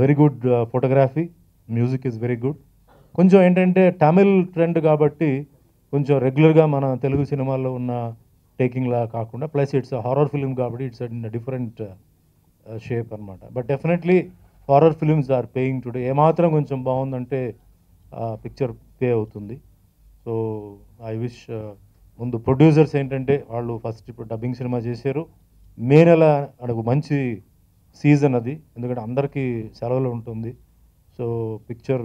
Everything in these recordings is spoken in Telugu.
Very good photography, music is very good. కొంచెం ఏంటంటే తమిళ్ ట్రెండ్ కాబట్టి కొంచెం రెగ్యులర్గా మన తెలుగు సినిమాల్లో ఉన్న టేకింగ్లా కాకుండా, ప్లస్ ఇట్స్ హారర్ ఫిల్మ్ కాబట్టి ఇట్స్ ఇన్ డిఫరెంట్ షేప్ అనమాట. But definitely horror films are paying today. ఏమాత్రం కొంచెం బాగుందంటే పిక్చర్ పే అవుతుంది. సో ఐ విష్ ముందు ప్రొడ్యూసర్స్ ఏంటంటే వాళ్ళు ఫస్ట్ ఇప్పుడు డబ్బింగ్ సినిమా చేశారు. మే నెల మనకు మంచి సీజన్ అది, ఎందుకంటే అందరికీ సెలవులు ఉంటుంది. సో పిక్చర్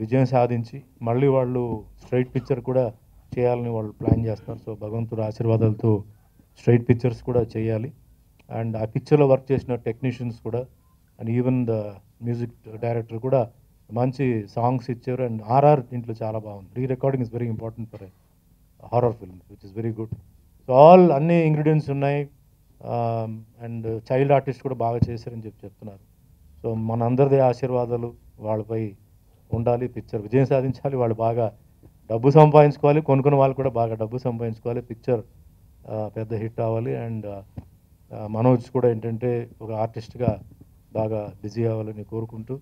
విజయం సాధించి మళ్ళీ వాళ్ళు స్ట్రైట్ పిక్చర్ కూడా చేయాలని వాళ్ళు ప్లాన్ చేస్తున్నారు. సో భగవంతుడు ఆశీర్వాదాలతో స్ట్రైట్ పిక్చర్స్ కూడా చేయాలి. అండ్ ఆ పిక్చర్లో వర్క్ చేసిన టెక్నీషియన్స్ కూడా and even the music director కూడా మంచి సాంగ్స్ ఇచ్చారు. అండ్ ఆర్ఆర్ దీంట్లో చాలా బాగుంది. Re recording is very important for horror film which is very good. So all అన్ని ఇంగ్రీడియంట్స్ ఉన్నాయి. అండ్ చైల్డ్ ఆర్టిస్ట్ కూడా బాగా చేశారని చెప్తున్నారు. సో మనందరిది ఆశీర్వాదాలు వాళ్ళపై ఉండాలి. పిక్చర్ విజయం సాధించాలి, వాళ్ళు బాగా డబ్బు సంపాదించుకోవాలి, కొనుక్కున్న వాళ్ళు కూడా బాగా డబ్బు సంపాదించుకోవాలి, పిక్చర్ పెద్ద హిట్ అవ్వాలి. అండ్ మనోజ్ కూడా ఏంటంటే ఒక ఆర్టిస్ట్గా బాగా బిజీ అవ్వాలని కోరుకుంటూ,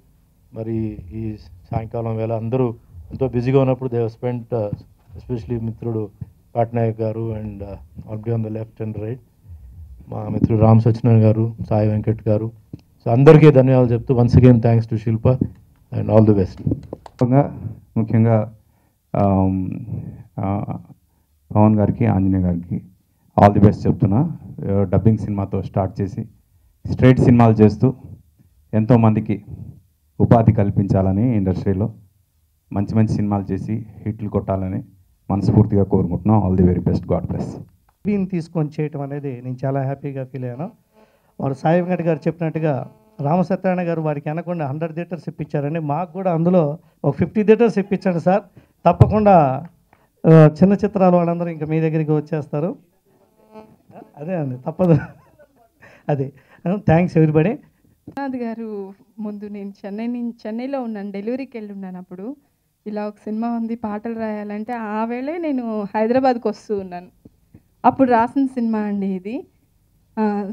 మరి ఈ సాయంకాలం వేళ అందరూ ఎంతో బిజీగా ఉన్నప్పుడు దే స్పెంట్ ఎస్పెషలీ మిత్రుడు పట్నాయక్ గారు and all be on the left and right, మా మిత్రుడు రామ్ సత్యనారాయణ గారు, సాయి వెంకట్ గారు. సో అందరికీ ధన్యవాదాలు చెప్తూ once again thanks to Shilpa and all the best. ముఖ్యంగా పవన్ గారికి, ఆంజనేయ గారికి ఆల్ ది బెస్ట్ చెప్తున్నా. డబ్బింగ్ సినిమాతో స్టార్ట్ చేసి స్ట్రైట్ సినిమాలు చేస్తూ ఎంతోమందికి ఉపాధి కల్పించాలని, ఇండస్ట్రీలో మంచి మంచి సినిమాలు చేసి హిట్లు కొట్టాలని మనస్ఫూర్తిగా కోరుకుంటున్నాం. All the very best. God bless. బీన్ తీసుకొని చేయటం అనేది నేను చాలా హ్యాపీగా ఫీల్ అయ్యాను. వారు సాయి వెంకట్ గారు చెప్పినట్టుగా రామసత్యనారాయణ గారు వారికి అనకుండా 100 థియేటర్స్ ఇప్పించారండి. మాకు కూడా అందులో ఒక 50 థియేటర్స్ ఇప్పించండి సార్. తప్పకుండా చిన్న చిత్రాలు వాళ్ళందరూ ఇంకా మీ దగ్గరికి వచ్చేస్తారు. అదే అండి, తప్పదు. అదే, థ్యాంక్స్ ఎవ్రీబడి. విశ్వనాథ్ గారు ముందు నేను చెన్నైలో ఉన్నాను, డెలివరీకి వెళ్ళి ఉన్నాను. అప్పుడు ఇలా ఒక సినిమా ఉంది, పాటలు రాయాలంటే ఆ వేళే నేను హైదరాబాద్కి వస్తూ ఉన్నాను. అప్పుడు రాసిన సినిమా అండి ఇది.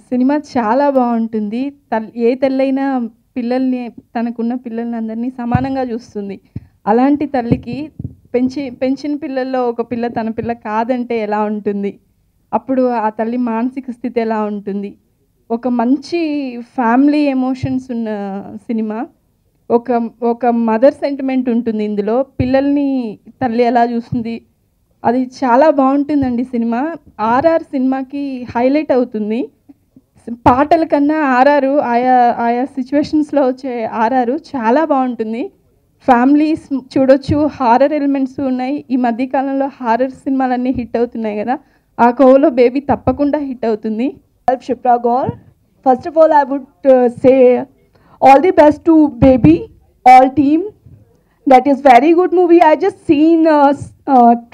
సినిమా చాలా బాగుంటుంది. ఏ తల్లైనా పిల్లల్ని, తనకున్న పిల్లల్ని అందరినీ సమానంగా చూస్తుంది. అలాంటి తల్లికి పెంచిన పిల్లల్లో ఒక పిల్ల తన పిల్ల కాదంటే ఎలా ఉంటుంది? అప్పుడు ఆ తల్లి మానసిక స్థితి ఎలా ఉంటుంది? ఒక మంచి ఫ్యామిలీ ఎమోషన్స్ ఉన్న సినిమా. ఒక మదర్ సెంటిమెంట్ ఉంటుంది ఇందులో. పిల్లల్ని తల్లి ఎలా చూస్తుంది, అది చాలా బాగుంటుందండి సినిమా. ఆర్ఆర్ సినిమాకి హైలైట్ అవుతుంది. పాటల కన్నా ఆర్ఆర్, ఆయా సిచ్యువేషన్స్లో వచ్చే ఆర్ఆర్ చాలా బాగుంటుంది. ఫ్యామిలీస్ చూడొచ్చు, హారర్ ఎలిమెంట్స్ ఉన్నాయి. ఈ మధ్యకాలంలో హారర్ సినిమాలన్నీ హిట్ అవుతున్నాయి కదా, ఆ కోవలో బేబీ తప్పకుండా హిట్ అవుతుంది. Shipra Gaur. First of all, I would say all the best to Baby, all team. That is very good movie. I just seen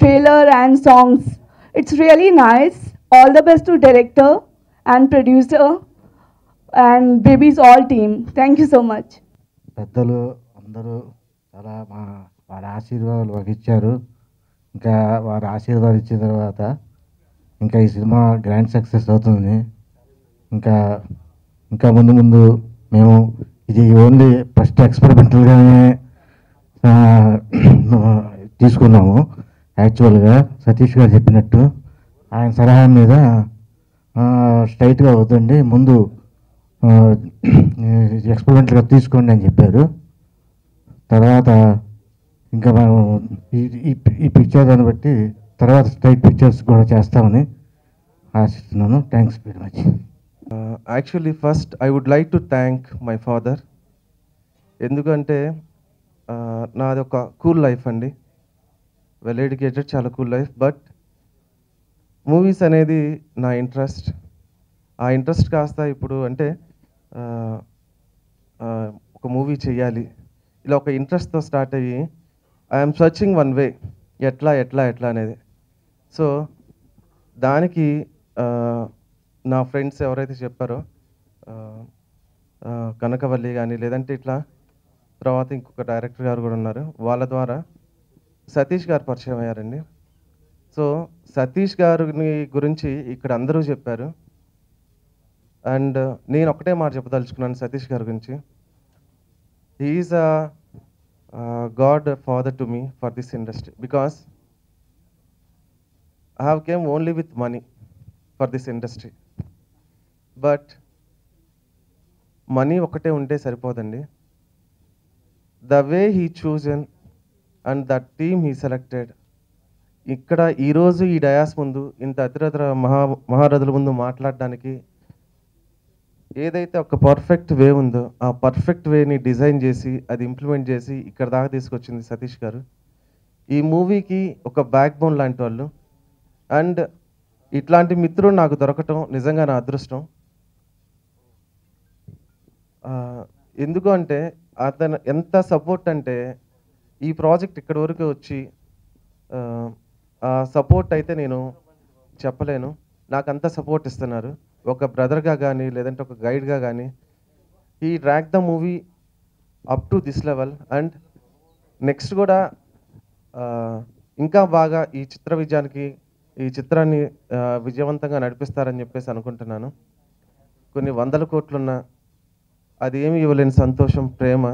trailer and songs. It's really nice. All the best to director and producer and Baby's all team. Thank you so much. పెద్దలు అందరూ చాలా వారి ఆశీర్వాదాలు వహించారు. ఇంకా వారి ఆశీర్వాదాలు ఇచ్చిన తర్వాత ఇంకా ఈ సినిమా గ్రాండ్ సక్సెస్ అవుతుంది. ఇంకా ముందు మేము ఇది ఓన్లీ ఫస్ట్ ఎక్స్పెరిమెంటల్గానే తీసుకున్నాము. యాక్చువల్గా సతీష్ గారు చెప్పినట్టు ఆయన సలహా మీద స్ట్రైట్గా అవుతుంది, ముందు ఎక్స్పెరిమెంటల్గా తీసుకోండి అని చెప్పారు. తర్వాత ఇంకా మనం ఈ పిక్చర్ దాన్ని బట్టి తర్వాత స్ట్రైట్ పిక్చర్స్ కూడా చేస్తామని ఆశిస్తున్నాను. Thanks very much. Actually first I would like to thank my father. ఎందుకంటే నాది ఒక కూల్ లైఫ్ అండి, వెల్ ఎడ్యుకేటెడ్, చాలా కూల్ లైఫ్. బట్ మూవీస్ అనేది నా ఇంట్రెస్ట్. ఆ ఇంట్రెస్ట్ కాస్త ఇప్పుడు అంటే ఒక మూవీ చేయాలి ఇలా ఒక ఇంట్రెస్ట్తో స్టార్ట్ అయ్యి ఐఎమ్ సర్చింగ్ వన్ వే, ఎట్లా అనేది. సో దానికి నా ఫ్రెండ్స్ ఎవరైతే చెప్పారో కనకవల్లి కానీ, లేదంటే ఇట్లా తర్వాత ఇంకొక డైరెక్టర్ గారు కూడా ఉన్నారు, వాళ్ళ ద్వారా సతీష్ గారు పరిచయం అయ్యారండి. సో సతీష్ గారిని గురించి ఇక్కడ అందరూ చెప్పారు. అండ్ నేను ఒకటే మాట చెప్పదలుచుకున్నాను సతీష్ గారి గురించి. he is a God father to me for this industry, because I have came only with money for this industry. But money ఒకటే ఉంటే సరిపోదండి. The way he chosen and that team he selected, ఇక్కడ ఈరోజు ఈ డయాస్ ముందు ఇంత అతిరథ మహారథుల ముందు మాట్లాడడానికి ఏదైతే ఒక పర్ఫెక్ట్ వే ఉందో ఆ పర్ఫెక్ట్ వేని డిజైన్ చేసి అది ఇంప్లిమెంట్ చేసి ఇక్కడ దాకా తీసుకొచ్చింది సతీష్ గారు. ఈ మూవీకి ఒక బ్యాక్ బోన్ లాంటి వాళ్ళు. అండ్ ఇట్లాంటి మిత్రుడు నాకు దొరకటం నిజంగా నా అదృష్టం. ఎందుకు అంటే అతను ఎంత సపోర్ట్ అంటే ఈ ప్రాజెక్ట్ ఇక్కడి వరకు వచ్చి సపోర్ట్ అయితే నేను చెప్పలేను. నాకు అంత సపోర్ట్ ఇస్తున్నారు, ఒక బ్రదర్గా కానీ లేదంటే ఒక గైడ్గా కానీ. ఈ drag the movie up to this level. And next కూడా ఇంకా బాగా ఈ చిత్ర విజయానికి ఈ చిత్రాన్ని విజయవంతంగా నడిపిస్తారని చెప్పేసి అనుకుంటున్నాను. కొన్ని 100 కోట్లున్నా అది ఏమి ఇవ్వలేని సంతోషం ప్రేమ.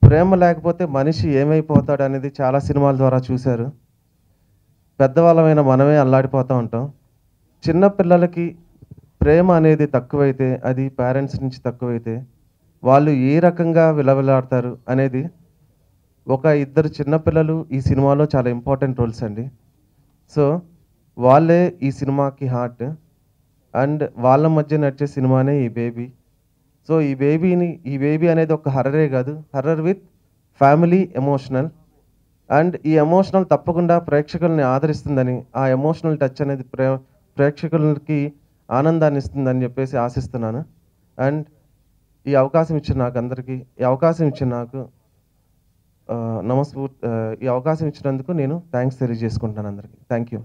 ప్రేమ లేకపోతే మనిషి ఏమైపోతాడు అనేది చాలా సినిమాల ద్వారా చూశారు. పెద్దవాళ్ళమైన మనమే అల్లాడిపోతూ ఉంటాం. చిన్నపిల్లలకి ప్రేమ అనేది తక్కువైతే, అది పేరెంట్స్ నుంచి తక్కువైతే వాళ్ళు ఏ రకంగా విలవిలాడతారు అనేది ఒక 2 చిన్నపిల్లలు ఈ సినిమాలో చాలా ఇంపార్టెంట్ రోల్స్ అండి. సో వాళ్ళే ఈ సినిమాకి హార్ట్. అండ్ వాళ్ళ మధ్య నడిచే సినిమానే ఈ బేబీ. సో ఈ బేబీ అనేది ఒక హర్రరే కాదు, horror with family emotional. And ఈ ఎమోషనల్ తప్పకుండా ప్రేక్షకుల్ని ఆదరిస్తుందని, ఆ ఎమోషనల్ టచ్ అనేది ప్రేక్షకులకి ఆనందాన్ని ఇస్తుందని చెప్పేసి ఆశిస్తున్నాను. అండ్ ఈ అవకాశం ఇచ్చిన నాకు అందరికీ, ఈ అవకాశం ఇచ్చిన నాకు ఈ అవకాశం ఇచ్చినందుకు నేను థ్యాంక్స్ తెలియజేసుకుంటున్నాను అందరికీ. Thank you.